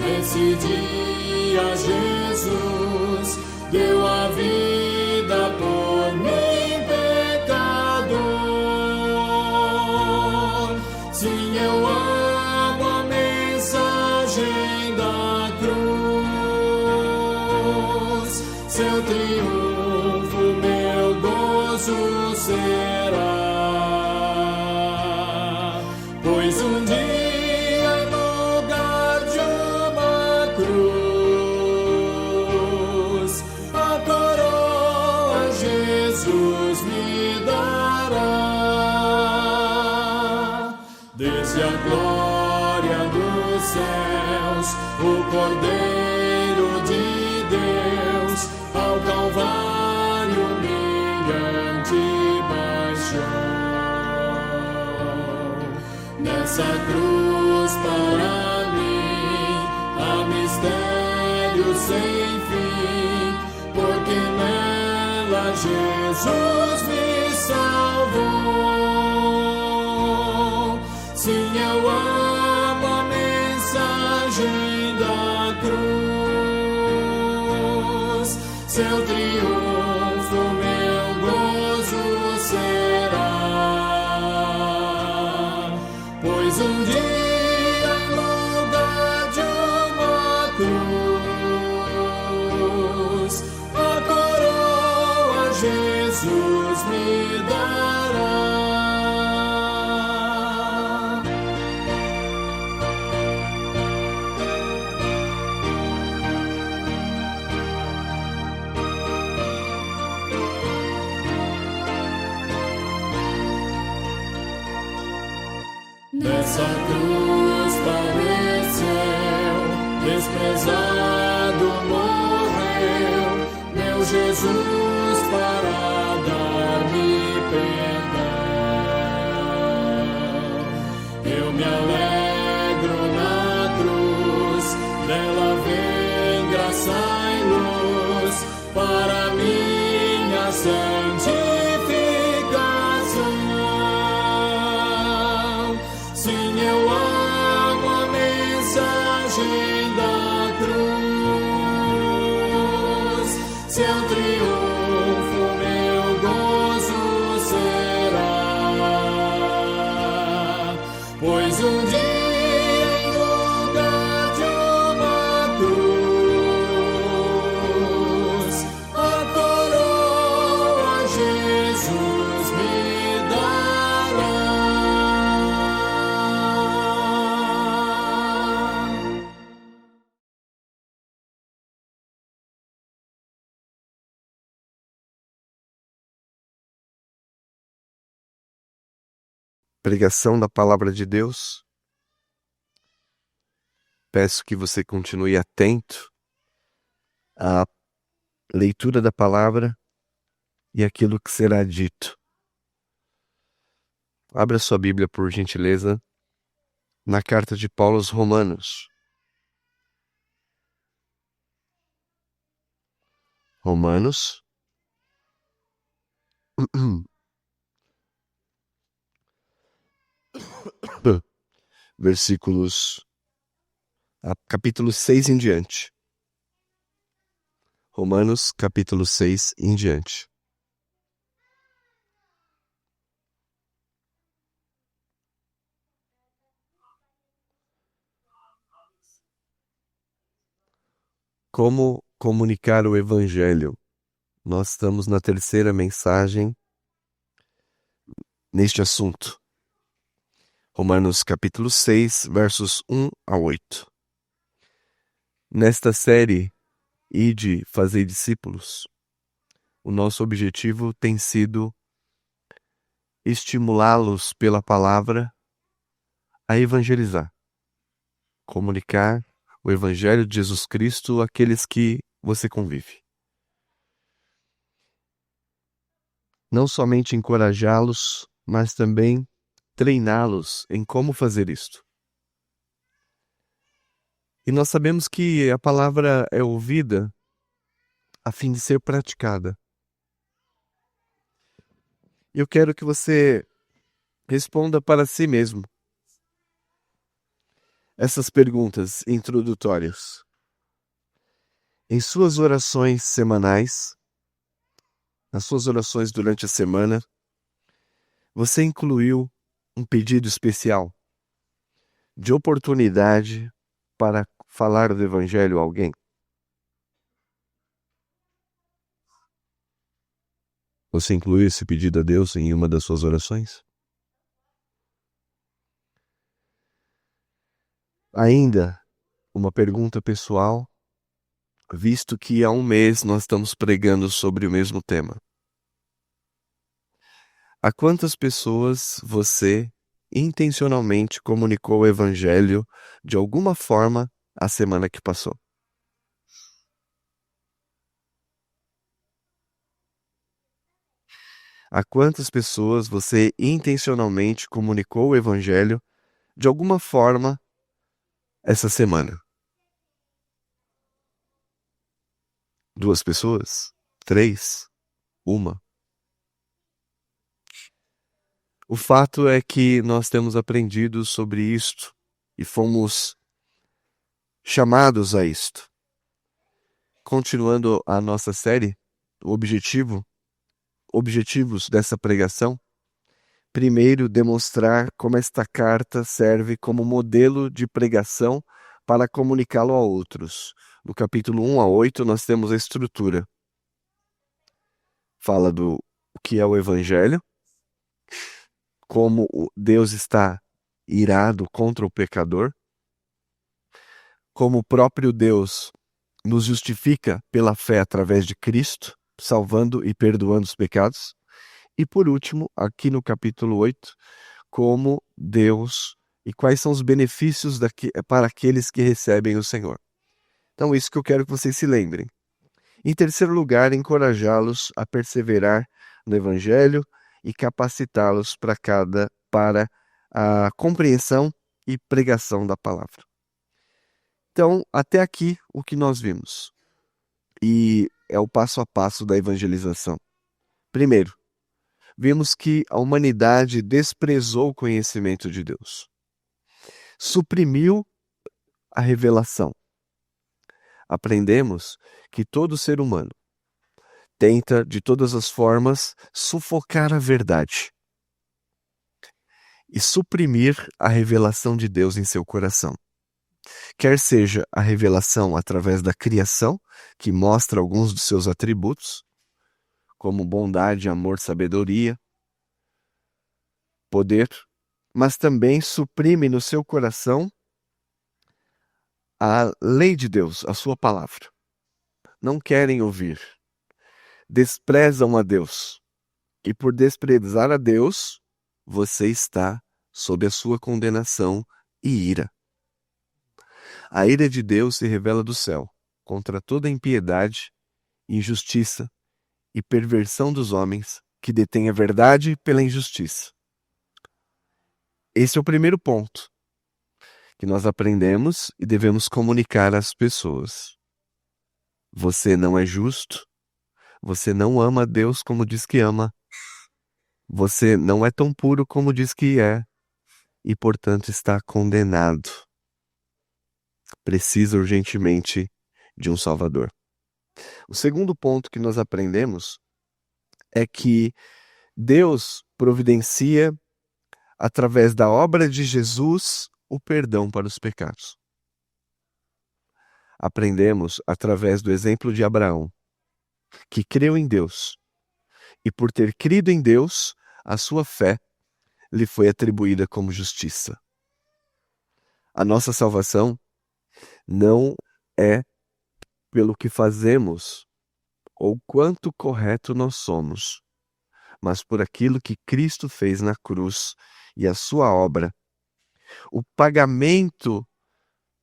Nesse dia Jesus deu a vida por mim, pecador. Sim, eu amo a mensagem da cruz. Seu triunfo, meu gozo será. Pois um dia em lugar de uma cruz, a coroa Jesus me dará. Desde a glória dos céus, o Cordeiro de Deus ao Calvário humilhante baixou. Nessa cruz para mim há mistério sem fim, porque nela Jesus me salvou. Sim, eu amo a mensagem da cruz. Seu triunfo, meu gozo será. Pois um dia em lugar de uma cruz, a coroa Jesus me dará. Nessa cruz padeceu, desprezado morreu, meu Jesus para dar-me perdão. Eu me alegro na cruz, dela vem graça e luz para minha santificação. Sim, eu amo a mensagem da cruz. Seu triunfo, meu gozo será. Pois um dia em lugar de uma cruz, a coroa Jesus me dará. Pregação da Palavra de Deus. Peço que você continue atento à leitura da Palavra e aquilo que será dito. Abra sua Bíblia, por gentileza, na carta de Paulo aos Romanos. Romanos, versículos, capítulo 6 em diante. Romanos, capítulo 6 em diante. Como comunicar o Evangelho? Nós estamos na terceira mensagem neste assunto. Romanos capítulo 6, versos 1 a 8. Nesta série, Ide, Fazei Discípulos, o nosso objetivo tem sido estimulá-los pela palavra a evangelizar, comunicar o Evangelho de Jesus Cristo àqueles que você convive. Não somente encorajá-los, mas também treiná-los em como fazer isto. E nós sabemos que a palavra é ouvida a fim de ser praticada. Eu quero que você responda para si mesmo. essas perguntas introdutórias. Em suas orações semanais, nas suas orações durante a semana, você incluiu um pedido especial de oportunidade para falar do Evangelho a alguém? Você incluiu esse pedido a Deus em uma das suas orações? Ainda uma pergunta pessoal, visto que há um mês nós estamos pregando sobre o mesmo tema. A quantas pessoas você intencionalmente comunicou o Evangelho de alguma forma a semana que passou? A quantas pessoas você intencionalmente comunicou o Evangelho de alguma forma essa semana? 2 pessoas? 3? 1? O fato é que nós temos aprendido sobre isto e fomos chamados a isto. Continuando a nossa série, objetivos dessa pregação. Primeiro, demonstrar como esta carta serve como modelo de pregação para comunicá-lo a outros. No capítulo 1 a 8, nós temos a estrutura. Fala do que é o Evangelho, como Deus está irado contra o pecador, como o próprio Deus nos justifica pela fé através de Cristo, salvando e perdoando os pecados. E por último, aqui no capítulo 8, como Deus e quais são os benefícios para aqueles que recebem o Senhor. Então, isso que eu quero que vocês se lembrem. Em terceiro lugar, encorajá-los a perseverar no Evangelho e capacitá-los para a compreensão e pregação da palavra. Então, até aqui, o que nós vimos. E é o passo a passo da evangelização. Primeiro, vimos que a humanidade desprezou o conhecimento de Deus. Suprimiu a revelação. Aprendemos que todo ser humano tenta, de todas as formas, sufocar a verdade e suprimir a revelação de Deus em seu coração. Quer seja a revelação através da criação, que mostra alguns dos seus atributos, como bondade, amor, sabedoria, poder, mas também suprime no seu coração a lei de Deus, a sua palavra. Não querem ouvir. Desprezam a Deus. E por desprezar a Deus, você está sob a sua condenação e ira. A ira de Deus se revela do céu contra toda impiedade, injustiça e perversão dos homens que detêm a verdade pela injustiça. Esse é o primeiro ponto que nós aprendemos e devemos comunicar às pessoas. Você não é justo, você não ama a Deus como diz que ama, você não é tão puro como diz que é, e portanto está condenado. Precisa urgentemente de um Salvador. O segundo ponto que nós aprendemos é que Deus providencia, através da obra de Jesus, o perdão para os pecados. Aprendemos através do exemplo de Abraão, que creu em Deus, e por ter crido em Deus, a sua fé lhe foi atribuída como justiça. A nossa salvação não é pelo que fazemos ou quanto correto nós somos, mas por aquilo que Cristo fez na cruz e a sua obra. O pagamento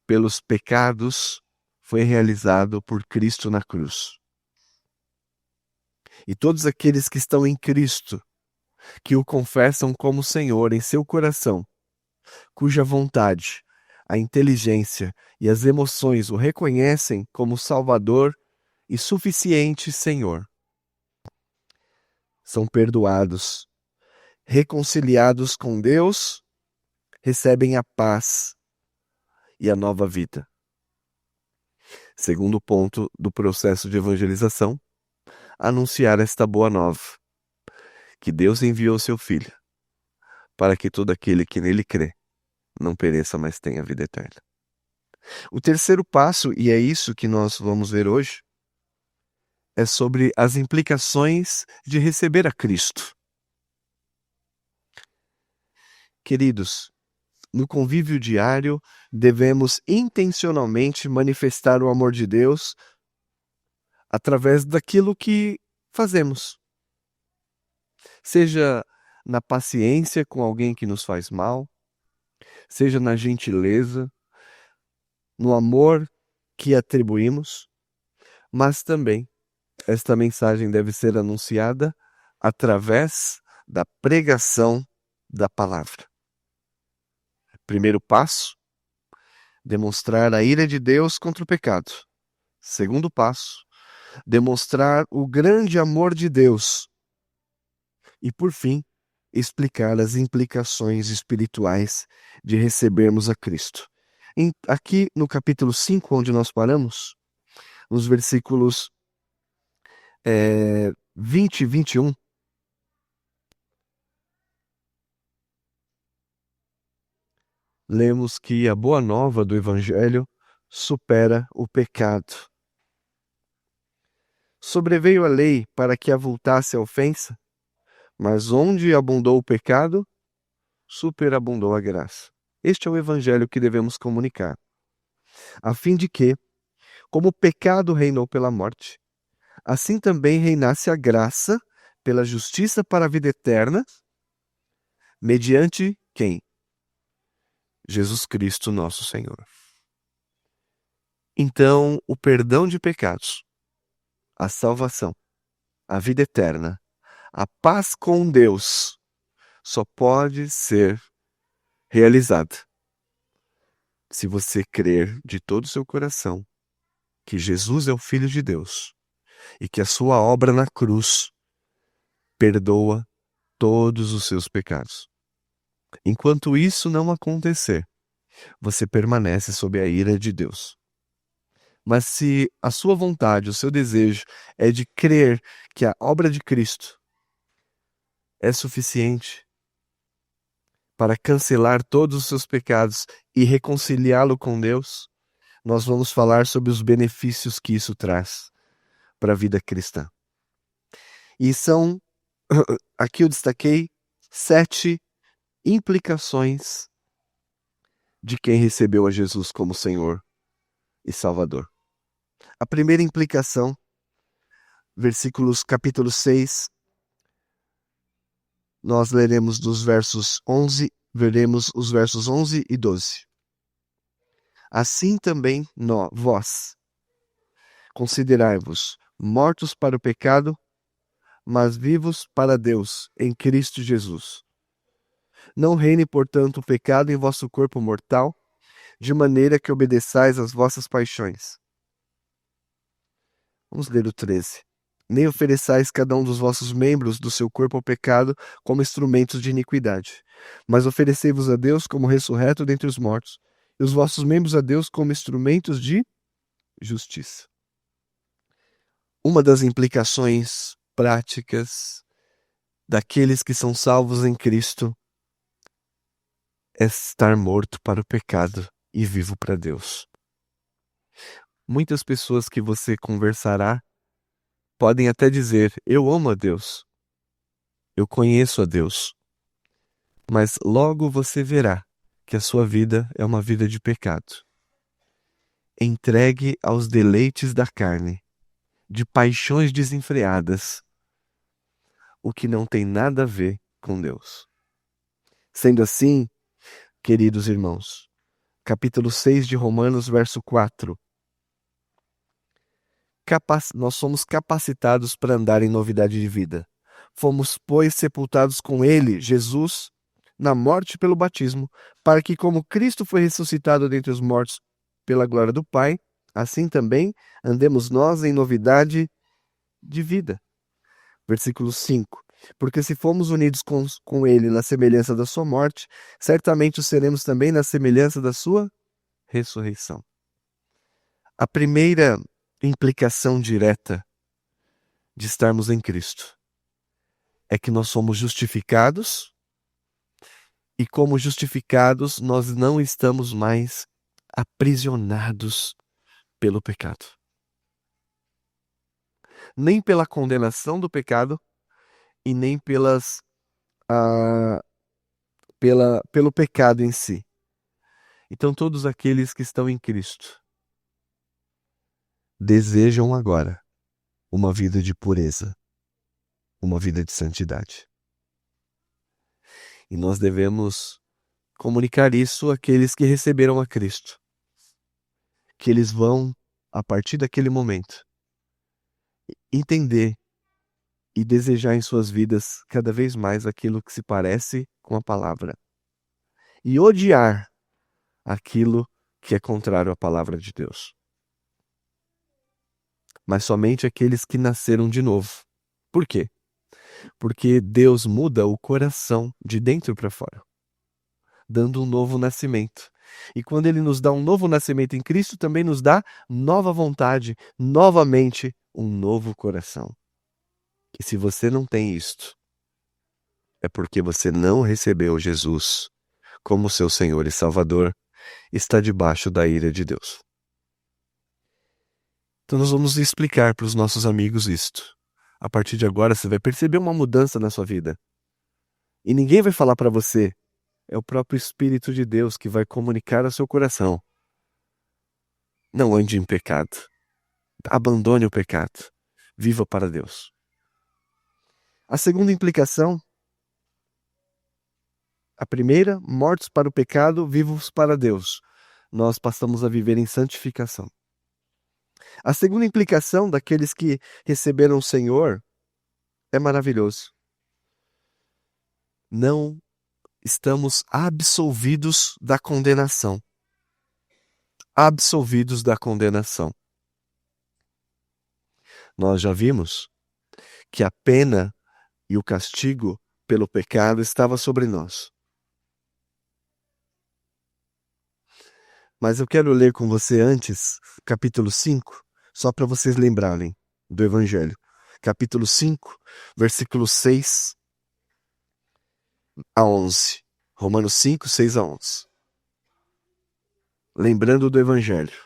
pelos pecados foi realizado por Cristo na cruz. E todos aqueles que estão em Cristo, que o confessam como Senhor em seu coração, cuja vontade, a inteligência e as emoções o reconhecem como Salvador e suficiente Senhor, são perdoados, reconciliados com Deus, recebem a paz e a nova vida. Segundo ponto do processo de evangelização, anunciar esta boa nova, que Deus enviou seu Filho, para que todo aquele que nele crê não pereça, mas tenha vida eterna. O terceiro passo, e é isso que nós vamos ver hoje, é sobre as implicações de receber a Cristo. Queridos, no convívio diário, devemos intencionalmente manifestar o amor de Deus através daquilo que fazemos. Seja na paciência com alguém que nos faz mal, seja na gentileza, no amor que atribuímos, mas também esta mensagem deve ser anunciada através da pregação da palavra. Primeiro passo, demonstrar a ira de Deus contra o pecado. Segundo passo, demonstrar o grande amor de Deus. E, por fim, explicar as implicações espirituais de recebermos a Cristo. Aqui no capítulo 5, onde nós paramos, nos versículos 20 e 21, lemos que a boa nova do Evangelho supera o pecado. Sobreveio a lei para que avultasse a ofensa, mas onde abundou o pecado, superabundou a graça. Este é o Evangelho que devemos comunicar, a fim de que, como o pecado reinou pela morte, assim também reinasse a graça pela justiça para a vida eterna, mediante quem? Jesus Cristo, nosso Senhor. Então, o perdão de pecados, a salvação, a vida eterna, a paz com Deus, só pode ser realizada se você crer de todo o seu coração que Jesus é o Filho de Deus e que a sua obra na cruz perdoa todos os seus pecados. Enquanto isso não acontecer, você permanece sob a ira de Deus. Mas se a sua vontade, o seu desejo é de crer que a obra de Cristo é suficiente para cancelar todos os seus pecados e reconciliá-lo com Deus, nós vamos falar sobre os benefícios que isso traz para a vida cristã. E são, aqui eu destaquei, 7 implicações de quem recebeu a Jesus como Senhor e Salvador. A primeira implicação, capítulo 6, nós leremos dos versos 11, veremos os versos 11 e 12. Assim também vós, considerai-vos mortos para o pecado, mas vivos para Deus em Cristo Jesus. Não reine, portanto, o pecado em vosso corpo mortal, de maneira que obedeçais às vossas paixões. Vamos ler o 13. Nem ofereçais cada um dos vossos membros do seu corpo ao pecado como instrumentos de iniquidade, mas oferecei-vos a Deus como ressurreto dentre os mortos, e os vossos membros a Deus como instrumentos de justiça. Uma das implicações práticas daqueles que são salvos em Cristo é estar morto para o pecado e vivo para Deus. Muitas pessoas que você conversará podem até dizer, eu amo a Deus, eu conheço a Deus, mas logo você verá que a sua vida é uma vida de pecado. Entregue aos deleites da carne, de paixões desenfreadas, o que não tem nada a ver com Deus. Sendo assim, queridos irmãos, capítulo 6 de Romanos, verso 4. Nós somos capacitados para andar em novidade de vida. Fomos, pois, sepultados com ele, Jesus, na morte pelo batismo, para que, como Cristo foi ressuscitado dentre os mortos pela glória do Pai, assim também andemos nós em novidade de vida. Versículo 5. Porque se fomos unidos com ele na semelhança da sua morte, certamente o seremos também na semelhança da sua ressurreição. A primeira implicação direta de estarmos em Cristo é que nós somos justificados, e como justificados, nós não estamos mais aprisionados pelo pecado. Nem pela condenação do pecado e nem pelo pecado em si. Então, todos aqueles que estão em Cristo desejam agora uma vida de pureza, uma vida de santidade. E nós devemos comunicar isso àqueles que receberam a Cristo, que eles vão, a partir daquele momento, entender e desejar em suas vidas cada vez mais aquilo que se parece com a palavra e odiar aquilo que é contrário à palavra de Deus. Mas somente aqueles que nasceram de novo. Por quê? Porque Deus muda o coração de dentro para fora, dando um novo nascimento. E quando Ele nos dá um novo nascimento em Cristo, também nos dá nova vontade, novamente um novo coração. E se você não tem isto, é porque você não recebeu Jesus como seu Senhor e Salvador, está debaixo da ira de Deus. Então nós vamos explicar para os nossos amigos isto. A partir de agora você vai perceber uma mudança na sua vida. E ninguém vai falar para você. É o próprio Espírito de Deus que vai comunicar ao seu coração. Não ande em pecado. Abandone o pecado. Viva para Deus. A segunda implicação, a primeira, mortos para o pecado, vivos para Deus. Nós passamos a viver em santificação. A segunda implicação daqueles que receberam o Senhor é maravilhoso. Não estamos absolvidos da condenação. Absolvidos da condenação. Nós já vimos que a pena e o castigo pelo pecado estava sobre nós. Mas eu quero ler com você antes, capítulo 5, só para vocês lembrarem do Evangelho. Capítulo 5, versículos 6 a 11. Romanos 5, 6 a 11. Lembrando do Evangelho.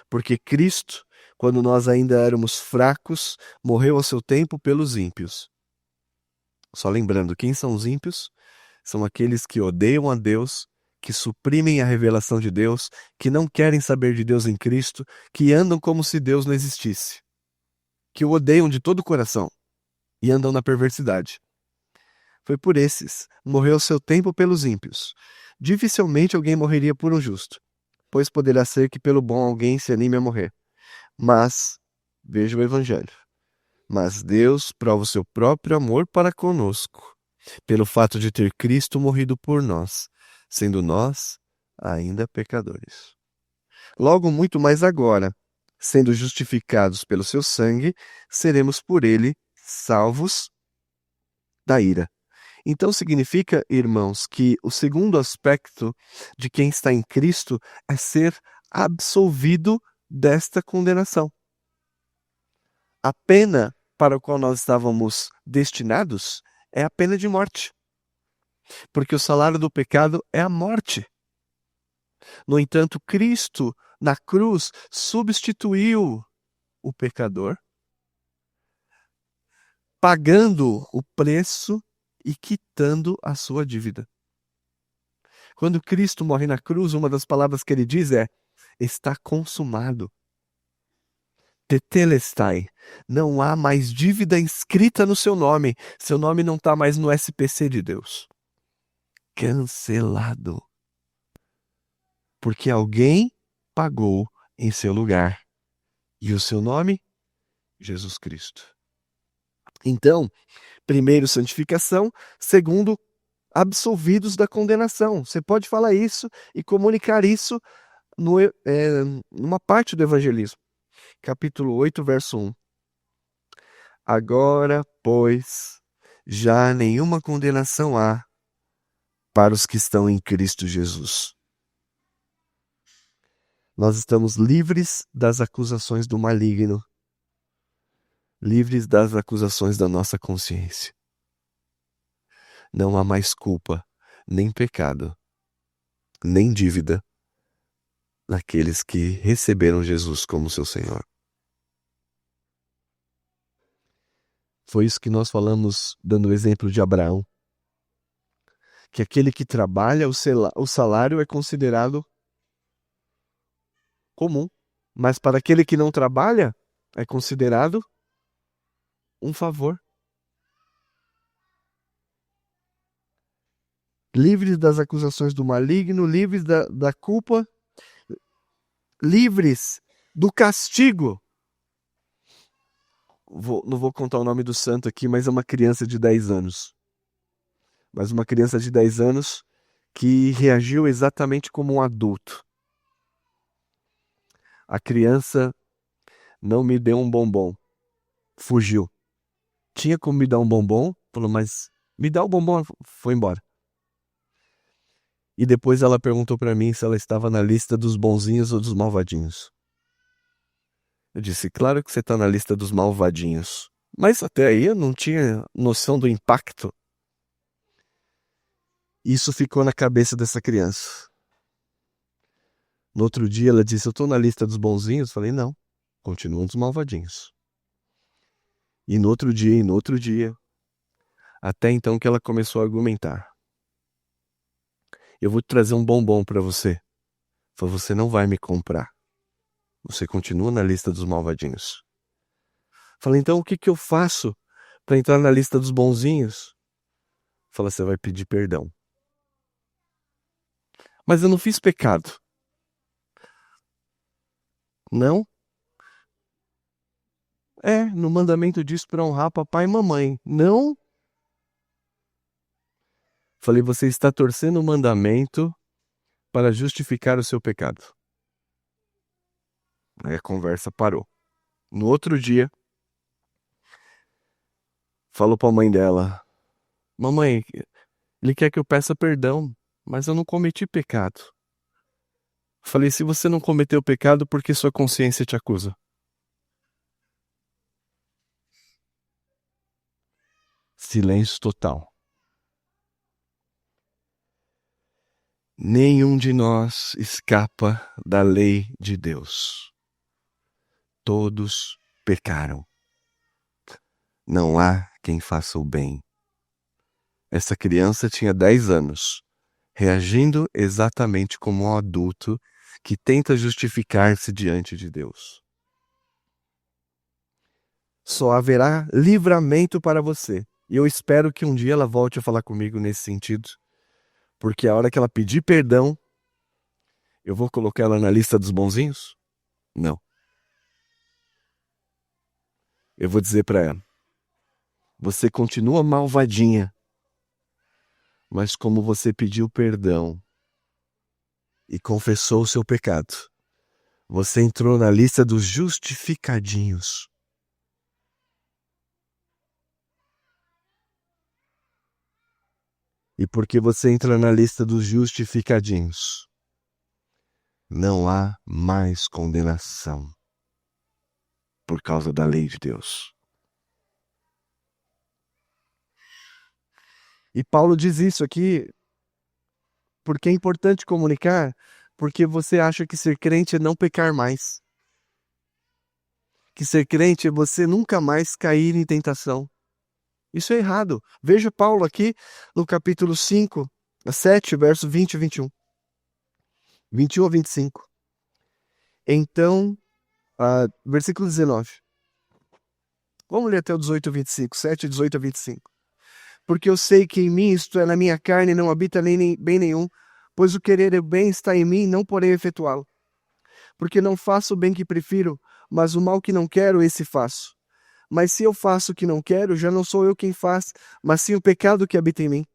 Porque Cristo, quando nós ainda éramos fracos, morreu ao seu tempo pelos ímpios. Só lembrando, quem são os ímpios? São aqueles que odeiam a Deus, que suprimem a revelação de Deus, que não querem saber de Deus em Cristo, que andam como se Deus não existisse, que o odeiam de todo o coração e andam na perversidade. Foi por esses, morreu ao seu tempo pelos ímpios. Dificilmente alguém morreria por um justo, pois poderá ser que pelo bom alguém se anime a morrer. Mas, veja o Evangelho, mas Deus prova o seu próprio amor para conosco, pelo fato de ter Cristo morrido por nós, sendo nós ainda pecadores. Logo, muito mais agora, sendo justificados pelo seu sangue, seremos por ele salvos da ira. Então significa, irmãos, que o segundo aspecto de quem está em Cristo é ser absolvido desta condenação. A pena para a qual nós estávamos destinados é a pena de morte, porque o salário do pecado é a morte. No entanto, Cristo, na cruz, substituiu o pecador, pagando o preço e quitando a sua dívida. Quando Cristo morre na cruz, uma das palavras que ele diz é: está consumado. Tetelestai. Não há mais dívida inscrita no seu nome. Seu nome não está mais no SPC de Deus. Cancelado. Porque alguém pagou em seu lugar. E o seu nome? Jesus Cristo. Então, primeiro, santificação. Segundo, absolvidos da condenação. Você pode falar isso e comunicar isso numa parte do evangelismo. Capítulo 8, verso 1. Agora, pois, já nenhuma condenação há para os que estão em Cristo Jesus. Nós estamos livres das acusações do maligno, livres das acusações da nossa consciência. Não há mais culpa, nem pecado, nem dívida naqueles que receberam Jesus como seu Senhor. Foi isso que nós falamos dando o exemplo de Abraão. Que aquele que trabalha, o salário é considerado comum. Mas para aquele que não trabalha, é considerado um favor. Livres das acusações do maligno, livres da culpa, livres do castigo. Não vou contar o nome do santo aqui, mas é uma criança de 10 anos. Mas uma criança de 10 anos que reagiu exatamente como um adulto. A criança não me deu um bombom. Fugiu. Tinha como me dar um bombom, falou, mas me dá o bombom, foi embora. E depois ela perguntou para mim se ela estava na lista dos bonzinhos ou dos malvadinhos. Eu disse, claro que você está na lista dos malvadinhos. Mas até aí eu não tinha noção do impacto. Isso ficou na cabeça dessa criança. No outro dia ela disse, eu estou na lista dos bonzinhos? Falei, não, continuam dos malvadinhos. E no outro dia, até então que ela começou a argumentar. Eu vou te trazer um bombom para você. Falei, você não vai me comprar. Você continua na lista dos malvadinhos. Falei, então o que eu faço para entrar na lista dos bonzinhos? Falei, você vai pedir perdão. Mas eu não fiz pecado. Não? No mandamento diz para honrar papai e mamãe. Não? Falei, você está torcendo o mandamento para justificar o seu pecado. Aí a conversa parou. No outro dia, falou para a mãe dela, mamãe, ele quer que eu peça perdão, mas eu não cometi pecado. Falei, se você não cometeu pecado, por que sua consciência te acusa? Silêncio total. Nenhum de nós escapa da lei de Deus. Todos pecaram. Não há quem faça o bem. Essa criança tinha 10 anos, reagindo exatamente como um adulto que tenta justificar-se diante de Deus. Só haverá livramento para você. E eu espero que um dia ela volte a falar comigo nesse sentido. Porque a hora que ela pedir perdão, eu vou colocar ela na lista dos bonzinhos? Não. Eu vou dizer para ela, você continua malvadinha, mas como você pediu perdão e confessou o seu pecado, você entrou na lista dos justificadinhos. E porque você entra na lista dos justificadinhos, não há mais condenação por causa da lei de Deus. E Paulo diz isso aqui porque é importante comunicar, porque você acha que ser crente é não pecar mais. Que ser crente é você nunca mais cair em tentação. Isso é errado. Veja Paulo aqui no capítulo 5, 7, verso 20 e 21. 21 a 25. Então, versículo 19. Vamos ler até o 18 a 25. 7, 18 a 25. Porque eu sei que em mim, isto é, na minha carne, não habita nem bem nenhum, pois o querer o bem está em mim, não porém efetuá-lo. Porque não faço o bem que prefiro, mas o mal que não quero, esse faço. Mas se eu faço o que não quero, já não sou eu quem faz, mas sim o pecado que habita em mim.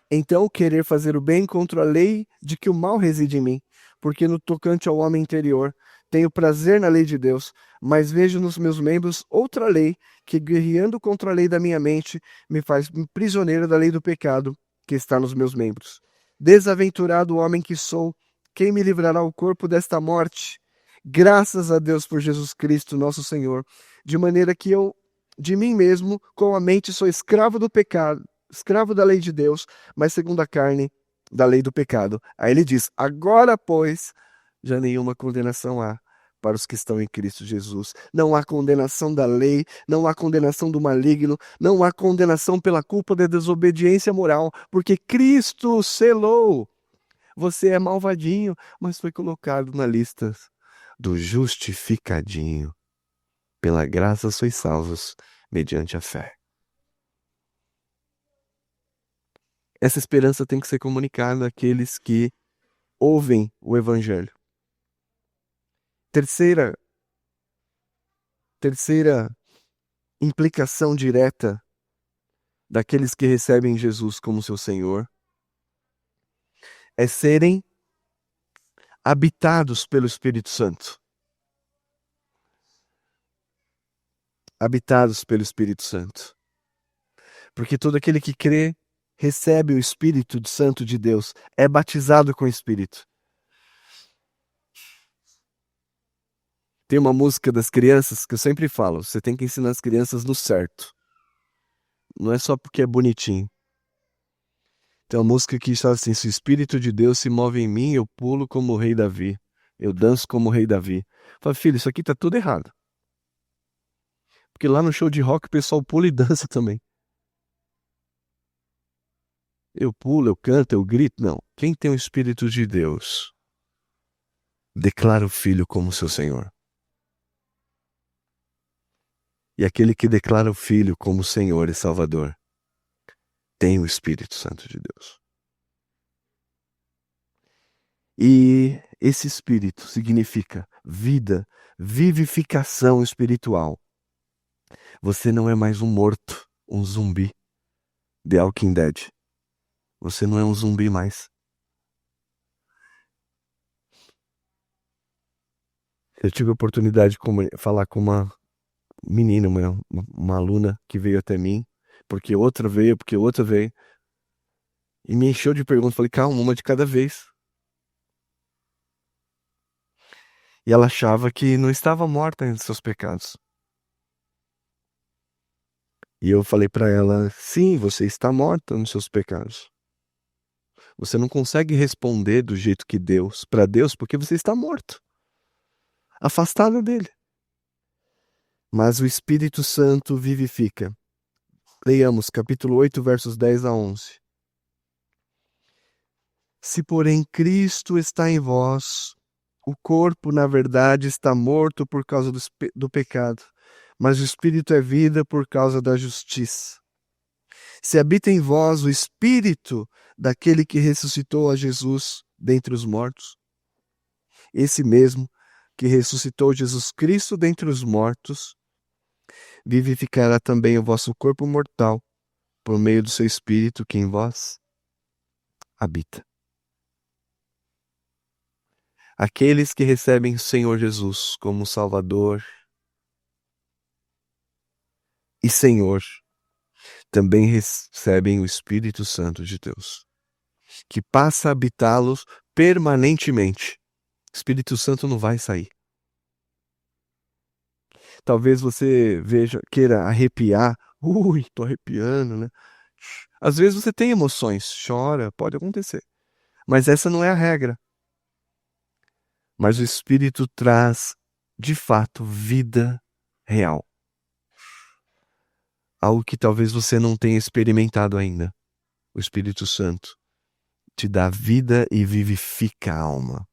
Então, querer fazer o bem contra a lei de que o mal reside em mim, porque no tocante ao homem interior, tenho prazer na lei de Deus, mas vejo nos meus membros outra lei, que guerreando contra a lei da minha mente, me faz prisioneiro da lei do pecado que está nos meus membros. Desaventurado homem que sou, quem me livrará o corpo desta morte? Graças a Deus por Jesus Cristo, nosso Senhor, de maneira que eu, de mim mesmo, com a mente, sou escravo do pecado, escravo da lei de Deus, mas segundo a carne, da lei do pecado. Aí ele diz: agora, pois, já nenhuma condenação há para os que estão em Cristo Jesus. Não há condenação da lei, não há condenação do maligno, não há condenação pela culpa da desobediência moral, porque Cristo selou. Você é malvadinho, mas foi colocado na lista do justificadinho. Pela graça sois salvos, mediante a fé. Essa esperança tem que ser comunicada àqueles que ouvem o Evangelho. Terceira implicação direta daqueles que recebem Jesus como seu Senhor é serem habitados pelo Espírito Santo. Habitados pelo Espírito Santo. Porque todo aquele que crê recebe o Espírito Santo de Deus, é batizado com o Espírito. Tem uma música das crianças que eu sempre falo, você tem que ensinar as crianças no certo. Não é só porque é bonitinho. Tem uma música que fala assim: se o Espírito de Deus se move em mim, eu pulo como o rei Davi. Eu danço como o rei Davi. Fala, filho, isso aqui tá tudo errado. Porque lá no show de rock o pessoal pula e dança também. Eu pulo, eu canto, eu grito. Não. Quem tem o Espírito de Deus declara o Filho como seu Senhor. E aquele que declara o Filho como Senhor e Salvador tem o Espírito Santo de Deus. E esse Espírito significa vida, vivificação espiritual. Você não é mais um morto, um zumbi. The Walking Dead. Você não é um zumbi mais. Eu tive a oportunidade de falar com uma menina, uma aluna que veio até mim, porque outra veio, e me encheu de perguntas. Falei, calma, uma de cada vez. E ela achava que não estava morta em seus pecados. E eu falei para ela, sim, você está morta nos seus pecados. Você não consegue responder do jeito que para Deus, porque você está morto, afastado dele. Mas o Espírito Santo vivifica. Leiamos capítulo 8, versos 10 a 11. Se, porém, Cristo está em vós, o corpo, na verdade, está morto por causa do pecado, mas o Espírito é vida por causa da justiça. Se habita em vós o Espírito daquele que ressuscitou a Jesus dentre os mortos, esse mesmo que ressuscitou Jesus Cristo dentre os mortos, vivificará também o vosso corpo mortal, por meio do seu Espírito que em vós habita. Aqueles que recebem o Senhor Jesus como Salvador e Senhor, também recebem o Espírito Santo de Deus, que passa a habitá-los permanentemente. O Espírito Santo não vai sair. Talvez você queira arrepiar. Tô arrepiando, né? Às vezes você tem emoções, chora, pode acontecer. Mas essa não é a regra. Mas o Espírito traz, de fato, vida real. Algo que talvez você não tenha experimentado ainda. O Espírito Santo te dá vida e vivifica a alma.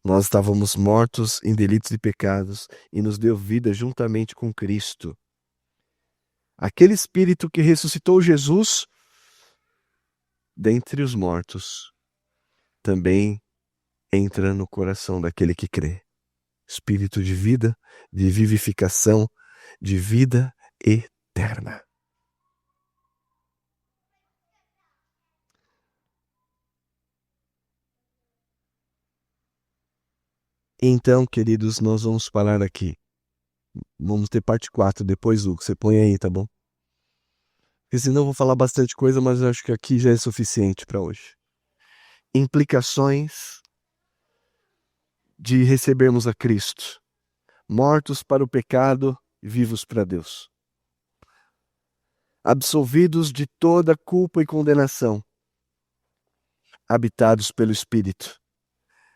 Nós estávamos mortos em delitos e pecados e nos deu vida juntamente com Cristo. Aquele Espírito que ressuscitou Jesus dentre os mortos também entra no coração daquele que crê. Espírito de vida, de vivificação, de vida eterna. Então, queridos, nós vamos parar aqui. Vamos ter parte 4 depois, Hugo. Você põe aí, tá bom? Porque senão eu vou falar bastante coisa, mas eu acho que aqui já é suficiente para hoje. implicações de recebermos a Cristo, mortos para o pecado e vivos para Deus, absolvidos de toda culpa e condenação, habitados pelo Espírito,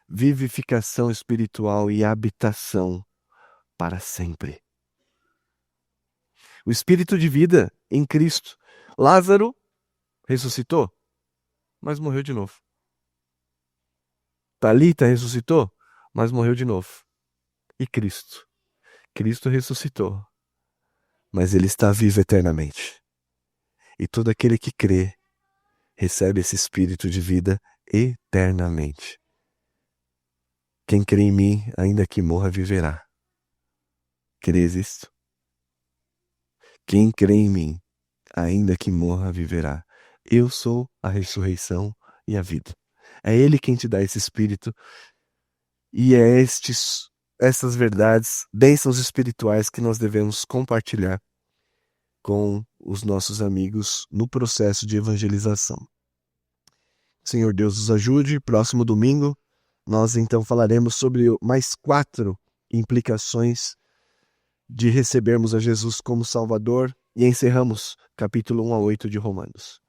vivificação espiritual e habitação para sempre. O Espírito de vida em Cristo. Lázaro ressuscitou, mas morreu de novo. Talita ressuscitou, mas morreu de novo. E Cristo? Cristo ressuscitou, mas Ele está vivo eternamente. E todo aquele que crê recebe esse Espírito de vida eternamente. Quem crê em mim, ainda que morra, viverá. Crês isto? Quem crê em mim, ainda que morra, viverá. Eu sou a ressurreição e a vida. É Ele quem te dá esse Espírito. E é essas verdades, bênçãos espirituais que nós devemos compartilhar com os nossos amigos no processo de evangelização. Senhor Deus nos ajude. Próximo domingo, nós então falaremos sobre mais 4 implicações de recebermos a Jesus como Salvador e encerramos capítulo 1 a 8 de Romanos.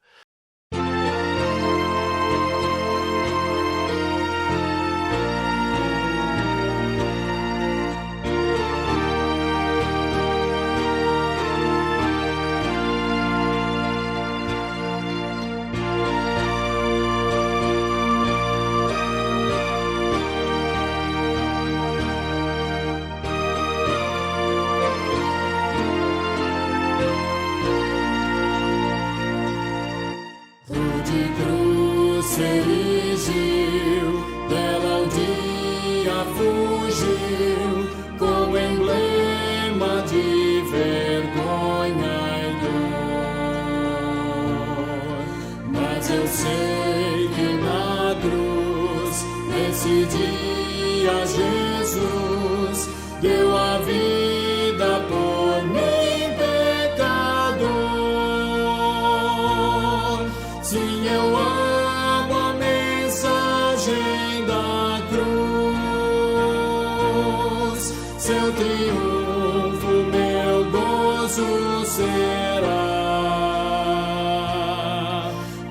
Dela um dia fugiu, com emblema de vergonha e dor. Mas eu sei que na cruz, nesse dia, Jesus deu a vida por mim, pecador. Sim, eu amo a mensagem da cruz, seu triunfo meu gozo será,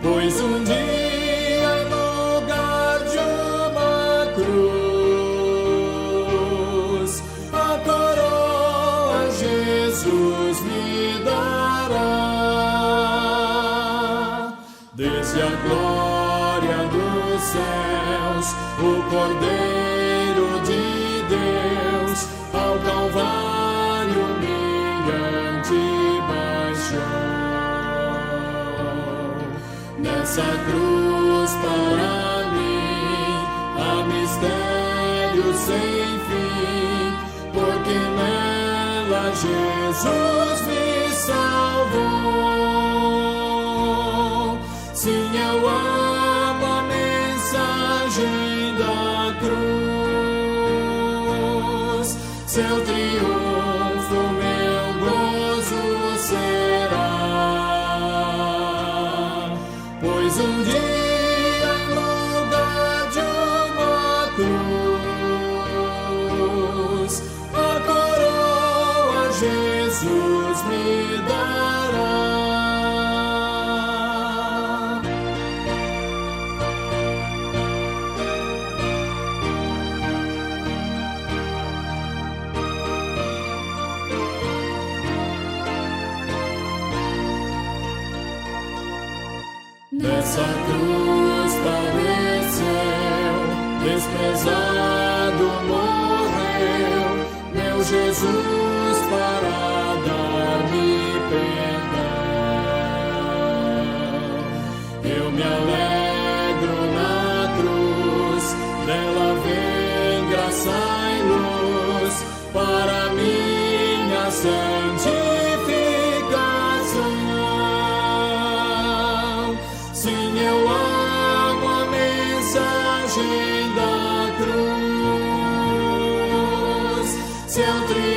pois um dia em lugar de uma cruz, a coroa Jesus me dará. Desde a glória dos céus, o Cordeiro de Deus ao Calvário humilhante baixou. Nessa cruz para mim há mistério sem fim, porque nela Jesus me salvou. Sim, eu amo a mensagem da cruz, seu triunfo meu gozo será, pois um dia em lugar de uma cruz, a coroa Jesus me dará. Nessa cruz padeceu, desprezado morreu, meu Jesus para dar-me perdão. Eu me alegro na cruz, dela vem graça e luz para minha santificação. Sim, eu amo a mensagem da cruz, seu triunfo